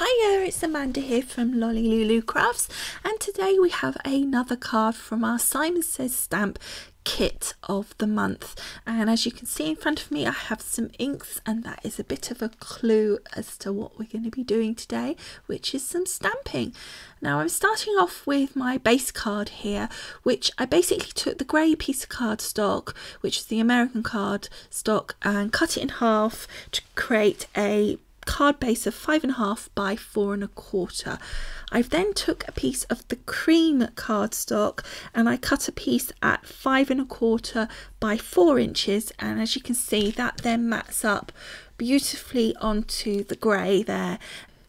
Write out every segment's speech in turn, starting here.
Hiya, it's Amanda here from Lolli Lulu Crafts, and today we have another card from our Simon Says stamp kit of the month. And as you can see in front of me, I have some inks, and that is a bit of a clue as to what we're going to be doing today, which is some stamping. Now I'm starting off with my base card here, which I basically took the grey piece of cardstock, which is the American card stock, and cut it in half to create a card base of 5.5 by 4.25. I've then took a piece of the cream cardstock and I cut a piece at 5.25 by 4 inches, and as you can see that then mats up beautifully onto the grey there.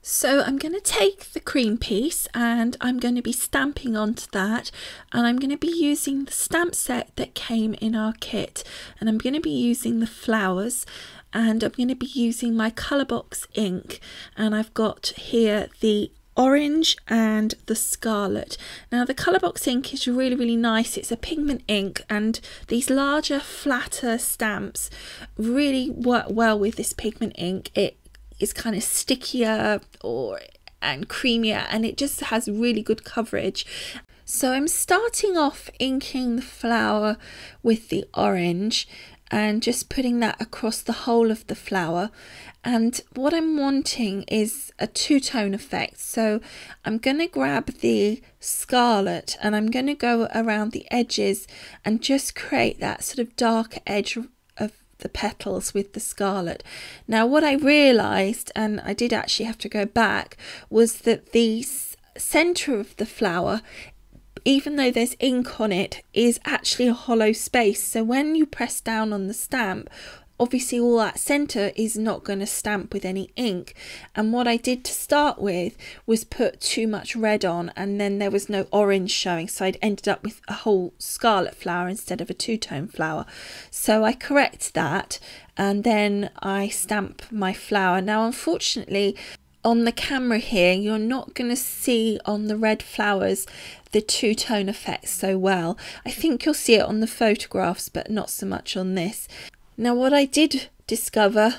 So I'm going to take the cream piece and I'm going to be stamping onto that, and I'm going to be using the stamp set that came in our kit, and I'm going to be using the flowers, and I'm going to be using my colour box ink, and I've got here the orange and the scarlet. Now the colour box ink is really nice. It's a pigment ink, and these larger flatter stamps really work well with this pigment ink. It is kind of stickier and creamier, and it just has really good coverage. So I'm starting off inking the flower with the orange and just putting that across the whole of the flower, and what I'm wanting is a two-tone effect. So I'm going to grab the scarlet and I'm going to go around the edges and just create that sort of darker edge of the petals with the scarlet. Now what I realized, and I did actually have to go back, was that the center of the flower, even though there's ink on it, is actually a hollow space. So when you press down on the stamp, obviously all that center is not going to stamp with any ink. And what I did to start with was put too much red on, and then there was no orange showing, so I'd ended up with a whole scarlet flower instead of a two-tone flower. So I correct that and then I stamp my flower. Now unfortunately on the camera here you're not going to see on the red flowers the two-tone effect so well. I think you'll see it on the photographs but not so much on this. Now what I did discover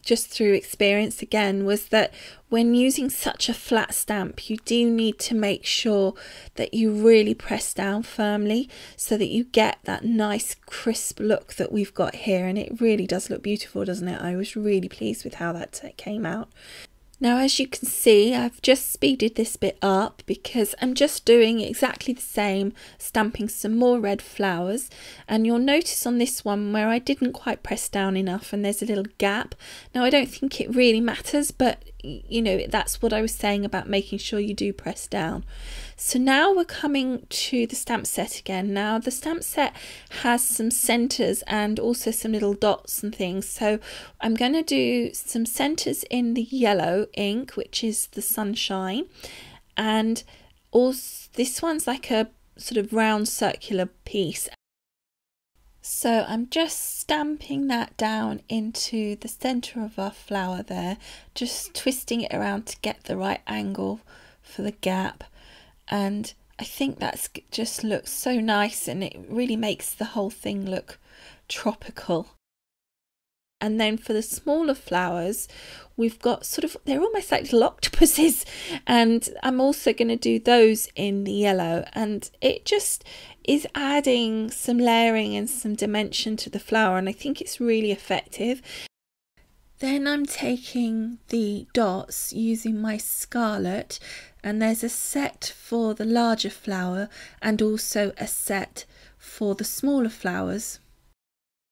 just through experience again was that when using such a flat stamp you do need to make sure that you really press down firmly so that you get that nice crisp look that we've got here, and it really does look beautiful, doesn't it? I was really pleased with how that came out. Now as you can see, I've just speeded this bit up because I'm just doing exactly the same, stamping some more red flowers, and you'll notice on this one where I didn't quite press down enough and there's a little gap. Now I don't think it really matters, but you know, that's what I was saying about making sure you do press down. So now we're coming to the stamp set again. Now the stamp set has some centers and also some little dots and things, so I'm going to do some centers in the yellow ink, which is the sunshine, and also this one's like a sort of round circular piece. So I'm just stamping that down into the center of our flower there, just twisting it around to get the right angle for the gap, and I think that's just looks so nice, and it really makes the whole thing look tropical. And then for the smaller flowers, we've got sort of, they're almost like little octopuses, and I'm also going to do those in the yellow, and it just is adding some layering and some dimension to the flower, and I think it's really effective. Then I'm taking the dots using my scarlet, and there's a set for the larger flower and also a set for the smaller flowers.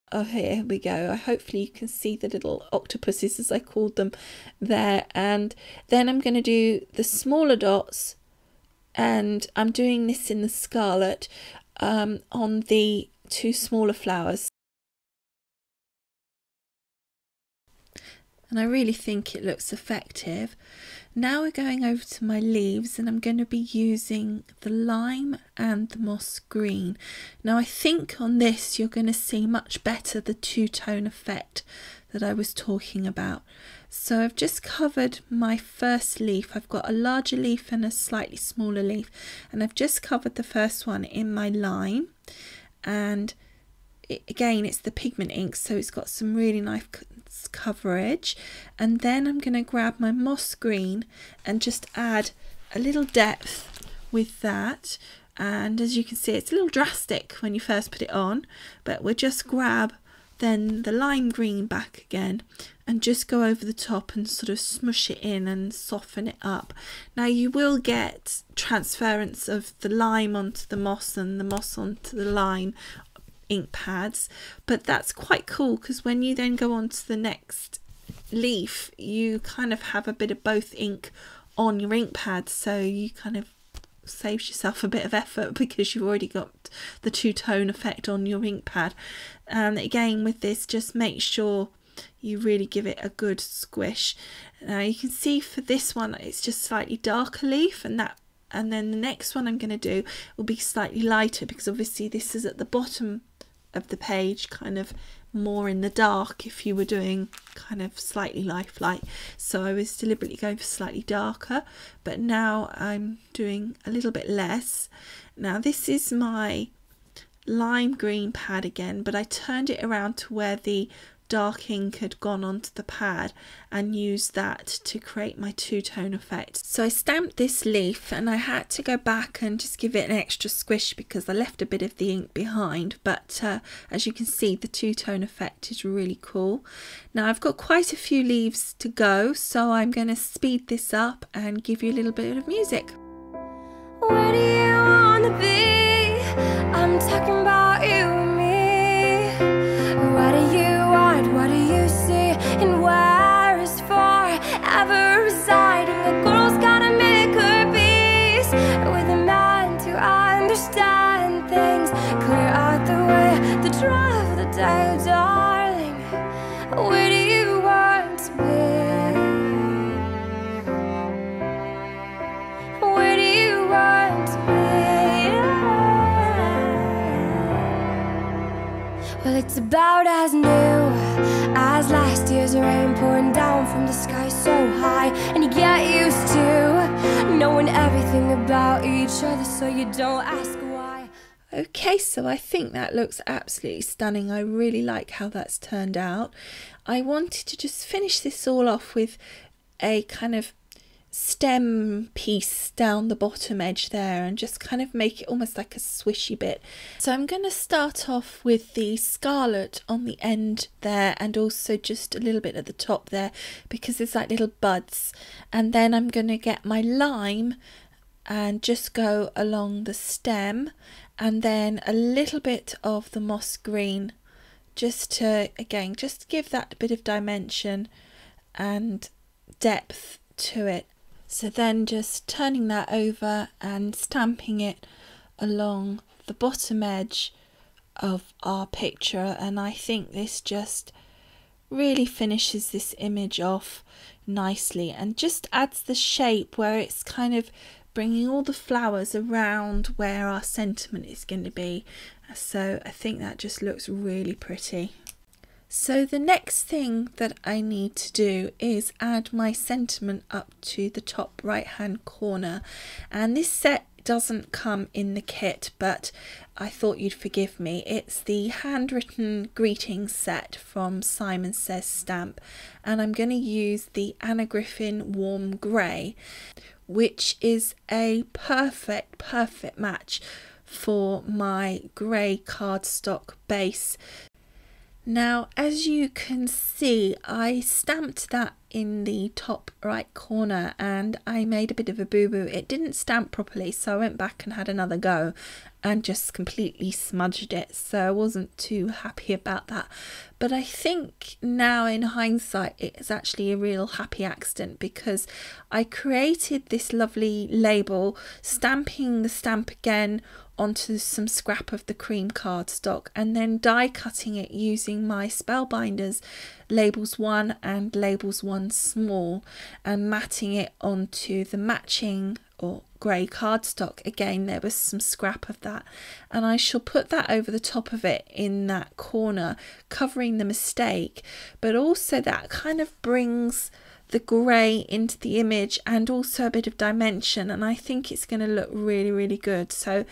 Oh, here we go. Hopefully you can see the little octopuses, as I called them, there. And then I'm going to do the smaller dots, and I'm doing this in the scarlet on the two smaller flowers. And I really think it looks effective. Now we're going over to my leaves, and I'm going to be using the lime and the moss green. Now I think on this you're going to see much better the two-tone effect that I was talking about. So I've just covered my first leaf. I've got a larger leaf and a slightly smaller leaf, and I've just covered the first one in my lime, and again, it's the pigment ink, so it's got some really nice coverage. And then I'm going to grab my moss green and just add a little depth with that. And as you can see, it's a little drastic when you first put it on, but we'll just grab then the lime green back again and just go over the top and sort of smush it in and soften it up. Now you will get transference of the lime onto the moss and the moss onto the lime ink pads, but that's quite cool because when you then go on to the next leaf, you kind of have a bit of both ink on your ink pad, so you kind of saves yourself a bit of effort because you've already got the two-tone effect on your ink pad. And again, with this, just make sure you really give it a good squish. Now you can see for this one it's just slightly darker leaf, and then the next one I'm going to do will be slightly lighter because obviously this is at the bottom of the page, kind of more in the dark if you were doing kind of slightly lifelike. So I was deliberately going for slightly darker, but now I'm doing a little bit less. Now this is my lime green pad again, but I turned it around to where the dark ink had gone onto the pad and used that to create my two-tone effect. So I stamped this leaf and I had to go back and just give it an extra squish because I left a bit of the ink behind, but as you can see, the two-tone effect is really cool. Now I've got quite a few leaves to go, so I'm going to speed this up and give you a little bit of music. Where do you want to be? I'm talking about you and me. What do you want? What do you see? And where is forever residing? The girl's gotta make her peace with a man to understand things. Clear out the way, the drive of the day, darling. Where do you want to be? Where do you want to be? Well, it's about as new as last year's rain pouring down from the sky so high, and you get used to knowing everything about each other, so you don't ask why. Okay, so I think that looks absolutely stunning. I really like how that's turned out. I wanted to just finish this all off with a kind of stem piece down the bottom edge there and just kind of make it almost like a swishy bit. So I'm going to start off with the scarlet on the end there and also just a little bit at the top there because there's like little buds, and then I'm going to get my lime and just go along the stem, and then a little bit of the moss green just to again just give that bit of dimension and depth to it. So then just turning that over and stamping it along the bottom edge of our picture, and I think this just really finishes this image off nicely and just adds the shape where it's kind of bringing all the flowers around where our sentiment is going to be. So I think that just looks really pretty. So the next thing that I need to do is add my sentiment up to the top right hand corner, and this set doesn't come in the kit, but I thought you'd forgive me. It's the handwritten greetings set from Simon Says Stamp, and I'm going to use the Anna Griffin Warm Grey, which is a perfect match for my grey cardstock base. Now, as you can see, I stamped that in the top right corner and I made a bit of a boo-boo. It didn't stamp properly, so I went back and had another go and just completely smudged it, so I wasn't too happy about that. But I think now in hindsight it's actually a real happy accident because I created this lovely label, stamping the stamp again onto some scrap of the cream cardstock and then die cutting it using my Spellbinders Labels 1 and Labels 1 Small and matting it onto the matching or grey cardstock. Again, there was some scrap of that, and I shall put that over the top of it in that corner, covering the mistake, but also that kind of brings the grey into the image and also a bit of dimension, and I think it's going to look really good. So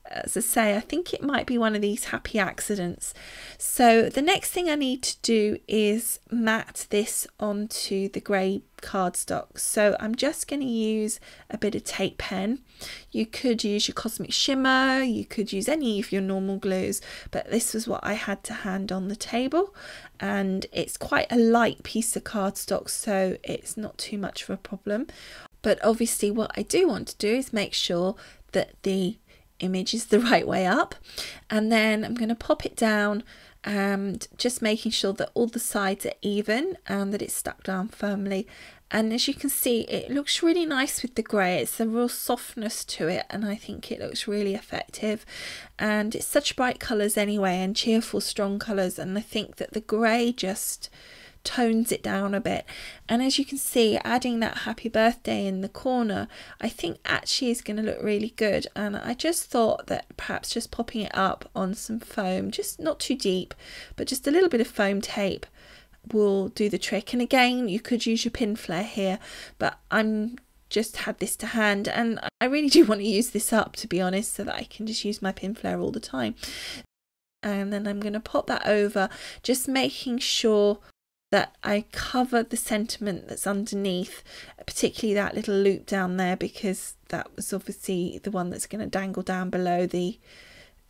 as I say, I think it might be one of these happy accidents. So the next thing I need to do is mat this onto the grey cardstock. So I'm just going to use a bit of tape pen. You could use your Cosmic Shimmer, you could use any of your normal glues, but this was what I had to hand on the table, and it's quite a light piece of cardstock, so it's not too much of a problem. But obviously what I do want to do is make sure that the image is the right way up, and then I'm going to pop it down and just making sure that all the sides are even and that it's stuck down firmly. And as you can see, it looks really nice with the grey. It's a real softness to it, and I think it looks really effective. And it's such bright colours anyway, and cheerful, strong colours, and I think that the grey just tones it down a bit. And as you can see, adding that happy birthday in the corner, I think actually is going to look really good. And I just thought that perhaps just popping it up on some foam, just not too deep, but just a little bit of foam tape, will do the trick. And again, you could use your pin flare here, but I'm just had this to hand, and I really do want to use this up, to be honest, so that I can just use my pin flare all the time. And then I'm going to pop that over, just making sure that I cover the sentiment that's underneath, particularly that little loop down there, because that was obviously the one that's going to dangle down below the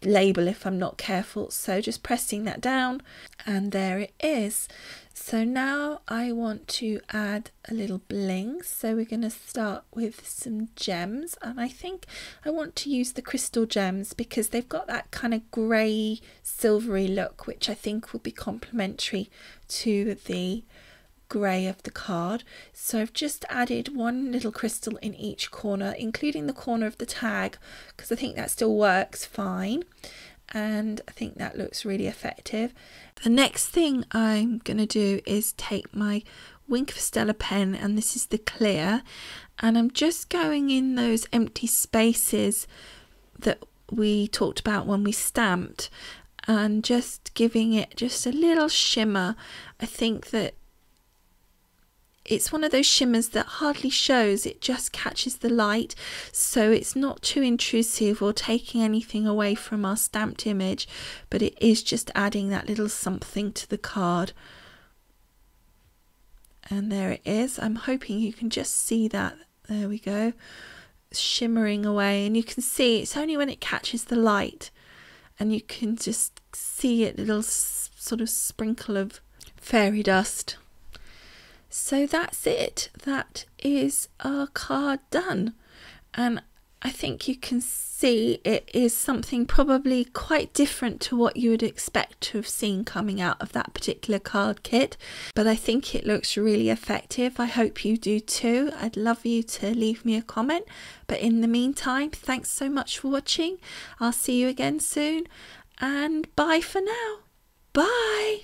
label if I'm not careful. So just pressing that down, and there it is. So now I want to add a little bling, so we're going to start with some gems, and I think I want to use the crystal gems because they've got that kind of grey silvery look, which I think will be complementary to the grey of the card. So I've just added one little crystal in each corner, including the corner of the tag, because I think that still works fine, and I think that looks really effective. The next thing I'm going to do is take my Wink of Stella pen, and this is the clear, and I'm just going in those empty spaces that we talked about when we stamped, and just giving it just a little shimmer. I think that it's one of those shimmers that hardly shows, it just catches the light, so it's not too intrusive or taking anything away from our stamped image, but it is just adding that little something to the card. And there it is. I'm hoping you can just see that. There we go, shimmering away, and you can see it's only when it catches the light, and you can just see a little sort of sprinkle of fairy dust. So that's it. That is our card done, and I think you can see it is something probably quite different to what you would expect to have seen coming out of that particular card kit, but I think it looks really effective. I hope you do too. I'd love you to leave me a comment, but in the meantime, thanks so much for watching. I'll see you again soon, and bye for now. Bye.